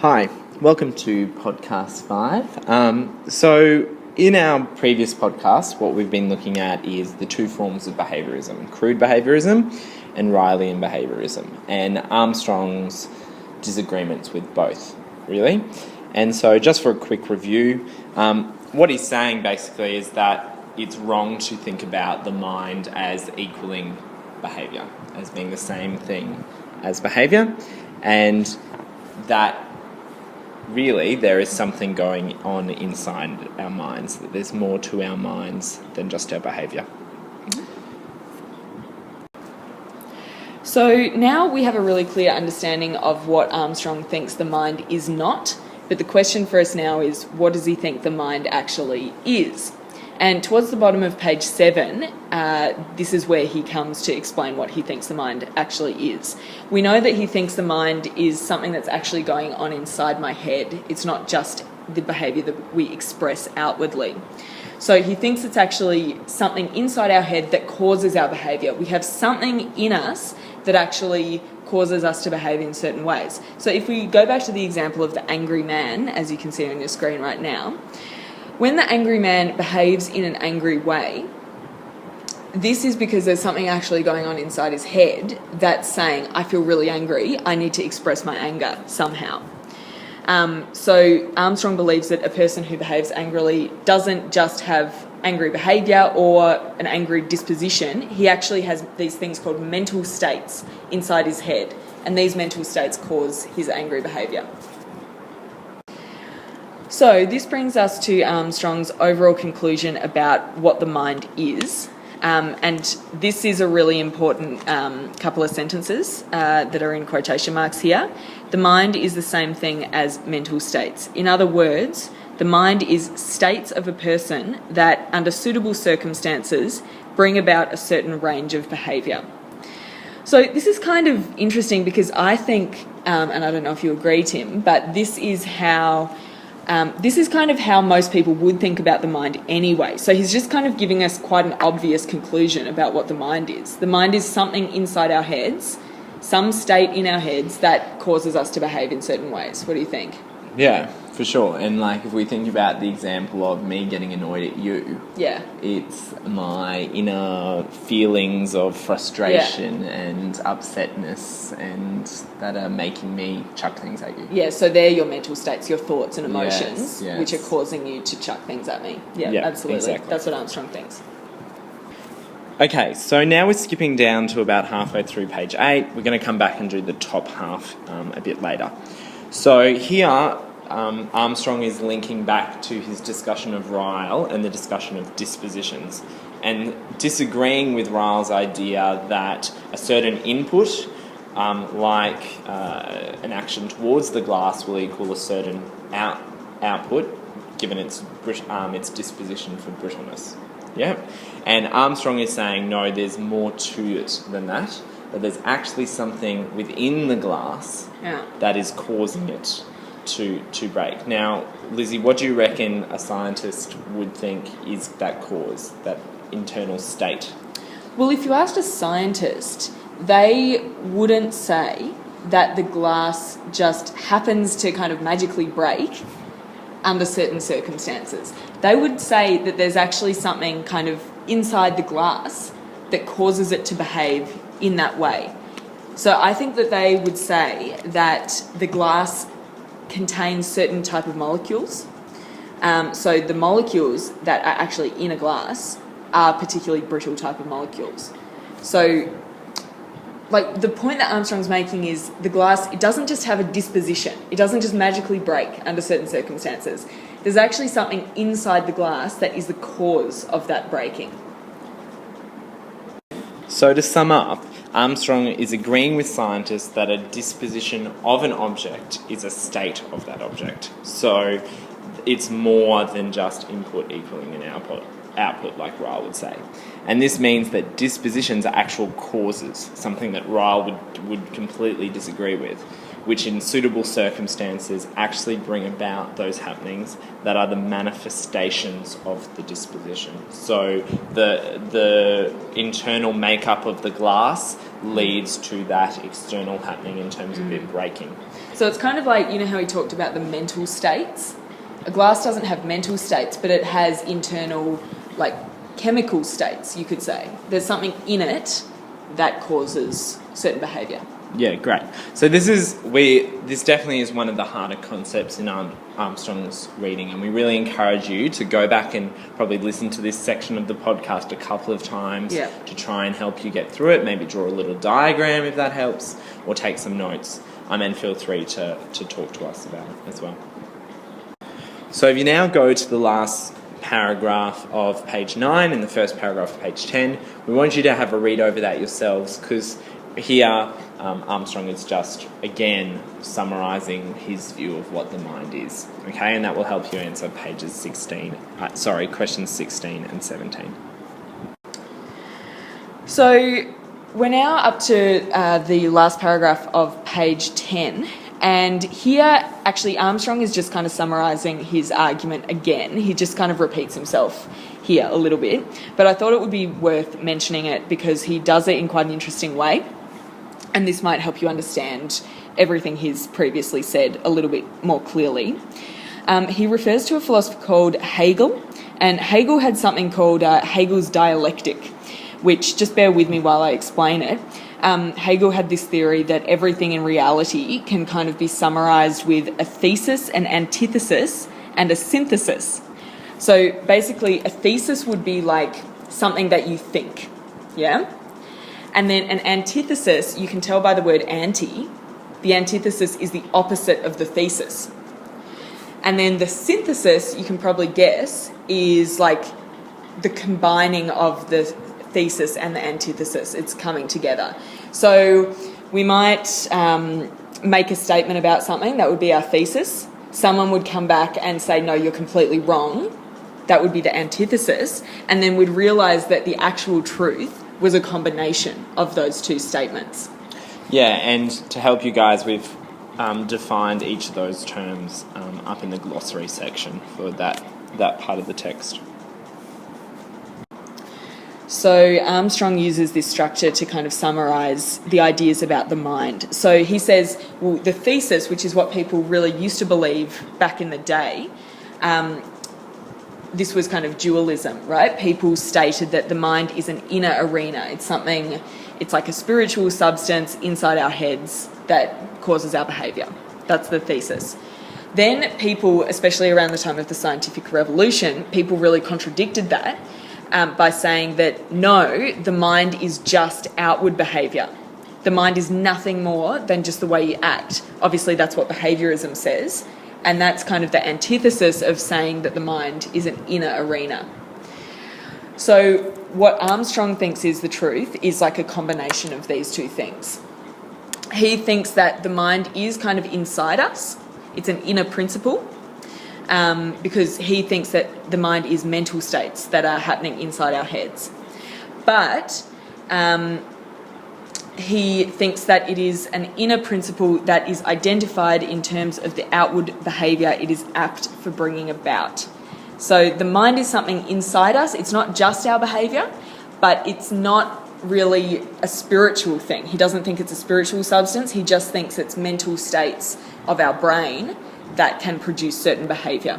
Hi, welcome to podcast 5. So in our previous podcast, what we've been looking at is the two forms of behaviourism, crude behaviourism and Rileyan behaviourism, and Armstrong's disagreements with both, really. And so just for a quick review, what he's saying basically is that it's wrong to think about the mind as equaling behaviour, as being the same thing as behaviour, and that really there is something going on inside our minds, that there's more to our minds than just our behaviour. So now we have a really clear understanding of what Armstrong thinks the mind is not, but the question for us now is, what does he think the mind actually is? And towards the bottom of page 7, this is where he comes to explain what he thinks the mind actually is. We know that he thinks the mind is something that's actually going on inside my head. It's not just the behaviour that we express outwardly. So he thinks it's actually something inside our head that causes our behaviour. We have something in us that actually causes us to behave in certain ways. So if we go back to the example of the angry man, as you can see on your screen right now, when the angry man behaves in an angry way, this is because there's something actually going on inside his head that's saying, I feel really angry, I need to express my anger somehow. So Armstrong believes that a person who behaves angrily doesn't just have angry behaviour or an angry disposition. He actually has these things called mental states inside his head, and these mental states cause his angry behaviour. So this brings us to Armstrong's overall conclusion about what the mind is. And this is a really important couple of sentences that are in quotation marks here. The mind is the same thing as mental states. In other words, the mind is states of a person that, under suitable circumstances, bring about a certain range of behaviour. So this is kind of interesting because I think, and I don't know if you agree, Tim, but this is kind of how most people would think about the mind anyway. So he's just kind of giving us quite an obvious conclusion about what the mind is. The mind is something inside our heads, some state in our heads that causes us to behave in certain ways. What do you think? Yeah, for sure. And like if we think about the example of me getting annoyed at you, it's my inner feelings of frustration and upsetness and that are making me chuck things at you. Yeah, so they're your mental states, your thoughts and emotions, yes. which are causing you to chuck things at me. Yeah, absolutely. Exactly. That's what Armstrong thinks. Okay, so now we're skipping down to about halfway through page 8. We're going to come back and do the top half a bit later. So here, Armstrong is linking back to his discussion of Ryle and the discussion of dispositions, and disagreeing with Ryle's idea that a certain input, like an action towards the glass, will equal a certain output, given its disposition for brittleness. Yeah, and Armstrong is saying, no, there's more to it than that. That there's actually something within the glass that is causing it to break. Now, Lizzie, what do you reckon a scientist would think is that cause, that internal state? Well, if you asked a scientist, they wouldn't say that the glass just happens to kind of magically break under certain circumstances. They would say that there's actually something kind of inside the glass that causes it to behave in that way. So I think that they would say that the glass contains certain type of molecules. So the molecules that are actually in a glass are particularly brittle type of molecules. So like the point that Armstrong's making is the glass, it doesn't just have a disposition. It doesn't just magically break under certain circumstances. There's actually something inside the glass that is the cause of that breaking. So to sum up, Armstrong is agreeing with scientists that a disposition of an object is a state of that object. So it's more than just input equaling an output like Ryle would say. And this means that dispositions are actual causes, something that Ryle would completely disagree with. which in suitable circumstances actually bring about those happenings that are the manifestations of the disposition. So the internal makeup of the glass leads to that external happening in terms of it breaking. So it's kind of like, you know how he talked about the mental states? A glass doesn't have mental states, but it has internal, like, chemical states, you could say. There's something in it that causes certain behaviour. Yeah, great. So this definitely is one of the harder concepts in Armstrong's reading, and we really encourage you to go back and probably listen to this section of the podcast a couple of times to try and help you get through it. Maybe draw a little diagram if that helps, or take some notes. And feel free to talk to us about it as well. So if you now go to the last paragraph of page 9 and the first paragraph of page 10, we want you to have a read over that yourselves, because here Armstrong is just, again, summarising his view of what the mind is. Okay, and that will help you answer questions 16 and 17. So we're now up to the last paragraph of page 10. And here, actually, Armstrong is just kind of summarising his argument again. He just kind of repeats himself here a little bit. But I thought it would be worth mentioning it because he does it in quite an interesting way. And this might help you understand everything he's previously said a little bit more clearly. He refers to a philosopher called Hegel. And Hegel had something called Hegel's dialectic, which, just bear with me while I explain it. Hegel had this theory that everything in reality can kind of be summarised with a thesis, an antithesis, and a synthesis. So basically, a thesis would be like something that you think, yeah? And then an antithesis, you can tell by the word anti, the antithesis is the opposite of the thesis. And then the synthesis, you can probably guess, is like the combining of the thesis and the antithesis. It's coming together. So we might make a statement about something, that would be our thesis. Someone would come back and say, no, you're completely wrong. That would be the antithesis. And then we'd realise that the actual truth was a combination of those two statements. Yeah, and to help you guys, we've defined each of those terms up in the glossary section for that part of the text. So Armstrong uses this structure to kind of summarise the ideas about the mind. So he says, well, the thesis, which is what people really used to believe back in the day, this was kind of dualism, right? People stated that the mind is an inner arena. It's like a spiritual substance inside our heads that causes our behaviour. That's the thesis. Then people, especially around the time of the scientific revolution, people really contradicted that by saying that no, the mind is just outward behaviour. The mind is nothing more than just the way you act. Obviously, that's what behaviourism says. And that's kind of the antithesis of saying that the mind is an inner arena. So what Armstrong thinks is the truth is like a combination of these two things. He thinks that the mind is kind of inside us. It's an inner principle because he thinks that the mind is mental states that are happening inside our heads. But he thinks that it is an inner principle that is identified in terms of the outward behaviour it is apt for bringing about. So the mind is something inside us. It's not just our behaviour, but it's not really a spiritual thing. He doesn't think it's a spiritual substance. He just thinks it's mental states of our brain that can produce certain behaviour.